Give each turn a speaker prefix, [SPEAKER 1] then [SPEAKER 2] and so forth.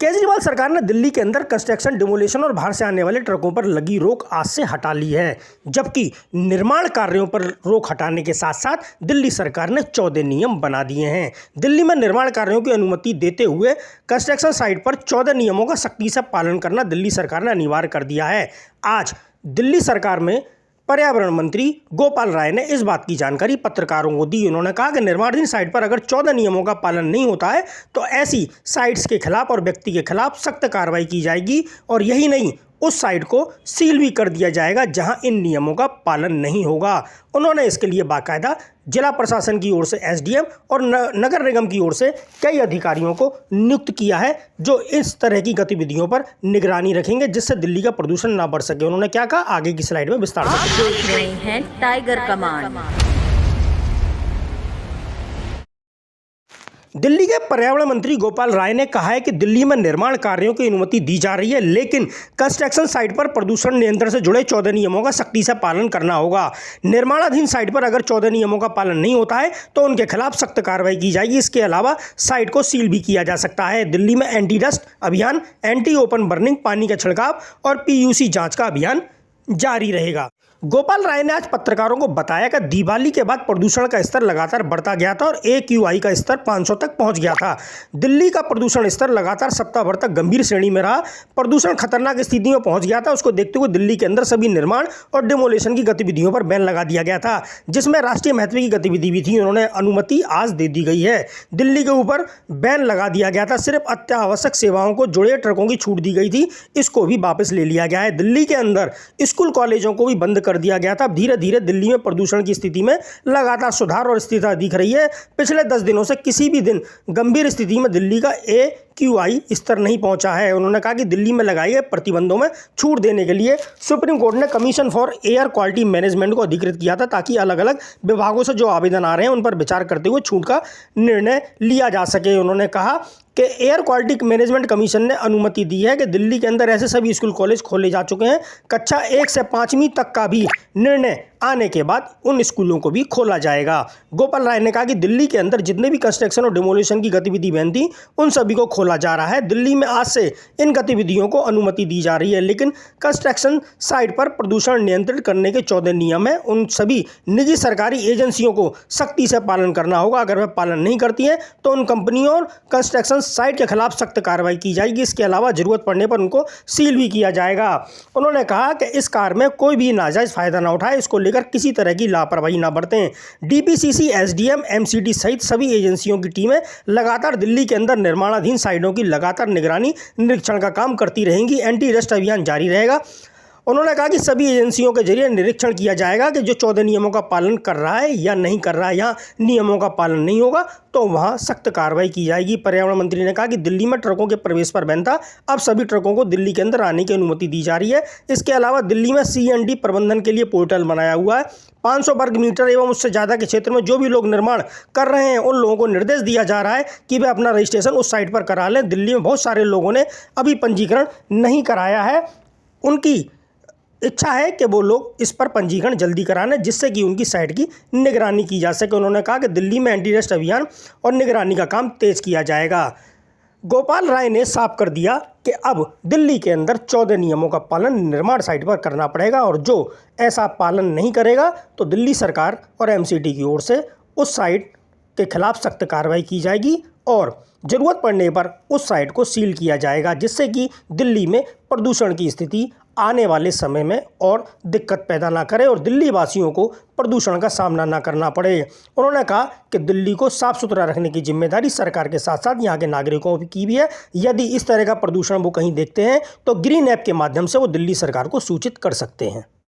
[SPEAKER 1] केजरीवाल सरकार ने दिल्ली के अंदर कंस्ट्रक्शन, डिमोलिशन और बाहर से आने वाले ट्रकों पर लगी रोक आज से हटा ली है, जबकि निर्माण कार्यों पर रोक हटाने के साथ साथ दिल्ली सरकार ने 14 नियम बना दिए हैं। दिल्ली में निर्माण कार्यों की अनुमति देते हुए कंस्ट्रक्शन साइट पर 14 नियमों का सख्ती से पालन करना दिल्ली सरकार ने अनिवार्य कर दिया है। आज दिल्ली सरकार में पर्यावरण मंत्री गोपाल राय ने इस बात की जानकारी पत्रकारों को दी। उन्होंने कहा कि निर्माणाधीन साइट पर अगर 14 नियमों का पालन नहीं होता है तो ऐसी साइट्स के खिलाफ और व्यक्ति के खिलाफ सख्त कार्रवाई की जाएगी और यही नहीं, उस साइट को सील भी कर दिया जाएगा जहां इन नियमों का पालन नहीं होगा। उन्होंने इसके लिए बाकायदा जिला प्रशासन की ओर से एसडीएम और नगर निगम की ओर से कई अधिकारियों को नियुक्त किया है जो इस तरह की गतिविधियों पर निगरानी रखेंगे जिससे दिल्ली का प्रदूषण ना बढ़ सके। उन्होंने क्या कहा, आगे की स्लाइड में विस्तार से
[SPEAKER 2] देख रहे हैं टाइगर कमान।
[SPEAKER 1] दिल्ली के पर्यावरण मंत्री गोपाल राय ने कहा है कि दिल्ली में निर्माण कार्यों की अनुमति दी जा रही है, लेकिन कंस्ट्रक्शन साइट पर प्रदूषण नियंत्रण से जुड़े 14 नियमों का सख्ती से पालन करना होगा। निर्माणाधीन साइट पर अगर 14 नियमों का पालन नहीं होता है तो उनके खिलाफ सख्त कार्रवाई की जाएगी। इसके अलावा साइट को सील भी किया जा सकता है। दिल्ली में एंटी डस्ट अभियान, एंटी ओपन बर्निंग, पानी का छिड़काव और पीयूसी जांच का अभियान जारी रहेगा। गोपाल राय ने आज पत्रकारों को बताया कि दिवाली के बाद प्रदूषण का स्तर लगातार बढ़ता गया था और AQI का स्तर 500 तक पहुंच गया था। दिल्ली का प्रदूषण स्तर लगातार सप्ताह भर तक गंभीर श्रेणी में रहा। प्रदूषण खतरनाक स्थिति में पहुंच गया था। उसको देखते हुए दिल्ली के अंदर सभी निर्माण और डिमोलिशन की गतिविधियों पर बैन लगा दिया गया था, जिसमें राष्ट्रीय महत्व की गतिविधि भी थी। उन्होंने अनुमति आज दे दी गई है। दिल्ली के ऊपर बैन लगा दिया गया था। सिर्फ अत्यावश्यक सेवाओं को जुड़े ट्रकों की छूट दी गई थी, इसको भी वापस ले लिया गया है। दिल्ली के अंदर स्कूल कॉलेजों को भी बंद कर दिया गया था। धीरे धीरे दिल्ली में प्रदूषण की स्थिति में लगातार सुधार और स्थिरता दिख रही है। पिछले 10 दिनों से किसी भी दिन गंभीर स्थिति में दिल्ली का AQI स्तर नहीं पहुंचा है। उन्होंने कहा कि दिल्ली में लगाए गए प्रतिबंधों में छूट देने के लिए सुप्रीम कोर्ट ने commission for air quality management को अधिकृत किया था, ताकि अलग अलग विभागों से जो आवेदन आ रहे हैं उन पर विचार करते हुए छूट का निर्णय लिया जा सके। उन्होंने कहा कि एयर क्वालिटी मैनेजमेंट कमीशन ने अनुमति दी है कि दिल्ली के अंदर ऐसे सभी स्कूल कॉलेज खोले जा चुके हैं। कक्षा 1 से 5वीं तक का भी निर्णय आने के बाद उन स्कूलों को भी खोला जाएगा। गोपाल राय ने कहा कि दिल्ली के अंदर जितने भी कंस्ट्रक्शन और डिमोलिशन की गतिविधि बहन थी उन सभी को खोला जा रहा है। दिल्ली में आज से इन गतिविधियों को अनुमति दी जा रही है, लेकिन कंस्ट्रक्शन साइट पर प्रदूषण नियंत्रित करने के 14 नियम हैं, उन सभी निजी सरकारी एजेंसियों को सख्ती से पालन करना होगा। अगर वह पालन नहीं करती हैं तो उन कंपनियों और कंस्ट्रक्शन साइट के खिलाफ सख्त कार्रवाई की जाएगी। इसके अलावा जरूरत पड़ने पर उनको सील भी किया जाएगा। उन्होंने कहा कि इस कार्य में कोई भी नाजायज फायदा ना उठाए, इसको लेकर किसी तरह की लापरवाही ना बरतें। DPCC, SDM, MCD सहित सभी एजेंसियों की टीमें लगातार दिल्ली के अंदर निर्माणाधीन साइटों की लगातार निगरानी, निरीक्षण का काम करती रहेंगी। एंटी डस्ट अभियान जारी रहेगा। उन्होंने कहा कि सभी एजेंसियों के जरिए निरीक्षण किया जाएगा कि जो 14 नियमों का पालन कर रहा है या नहीं कर रहा है, यहाँ नियमों का पालन नहीं होगा तो वहाँ सख्त कार्रवाई की जाएगी। पर्यावरण मंत्री ने कहा कि दिल्ली में ट्रकों के प्रवेश पर बैन था, अब सभी ट्रकों को दिल्ली के अंदर आने की अनुमति दी जा रही है। इसके अलावा दिल्ली में CND प्रबंधन के लिए पोर्टल बनाया हुआ है। 500 वर्ग मीटर एवं उससे ज़्यादा के क्षेत्र में जो भी लोग निर्माण कर रहे हैं उन लोगों को निर्देश दिया जा रहा है कि वे अपना रजिस्ट्रेशन उस साइट पर करा लें। दिल्ली में बहुत सारे लोगों ने अभी पंजीकरण नहीं कराया है। उनकी इच्छा है कि वो लोग इस पर पंजीकरण जल्दी कराने, जिससे कि उनकी साइट की निगरानी की जा सके। उन्होंने कहा कि दिल्ली में एंटी डस्ट अभियान और निगरानी का काम तेज किया जाएगा। गोपाल राय ने साफ कर दिया कि अब दिल्ली के अंदर 14 नियमों का पालन निर्माण साइट पर करना पड़ेगा और जो ऐसा पालन नहीं करेगा तो दिल्ली सरकार और MCD की ओर से उस साइट के खिलाफ सख्त कार्रवाई की जाएगी और ज़रूरत पड़ने पर उस साइट को सील किया जाएगा, जिससे कि दिल्ली में प्रदूषण की स्थिति आने वाले समय में और दिक्कत पैदा ना करे और दिल्ली वासियों को प्रदूषण का सामना ना करना पड़े। उन्होंने कहा कि दिल्ली को साफ सुथरा रखने की जिम्मेदारी सरकार के साथ साथ यहाँ के नागरिकों की भी है। यदि इस तरह का प्रदूषण वो कहीं देखते हैं तो ग्रीन ऐप के माध्यम से वो दिल्ली सरकार को सूचित कर सकते हैं।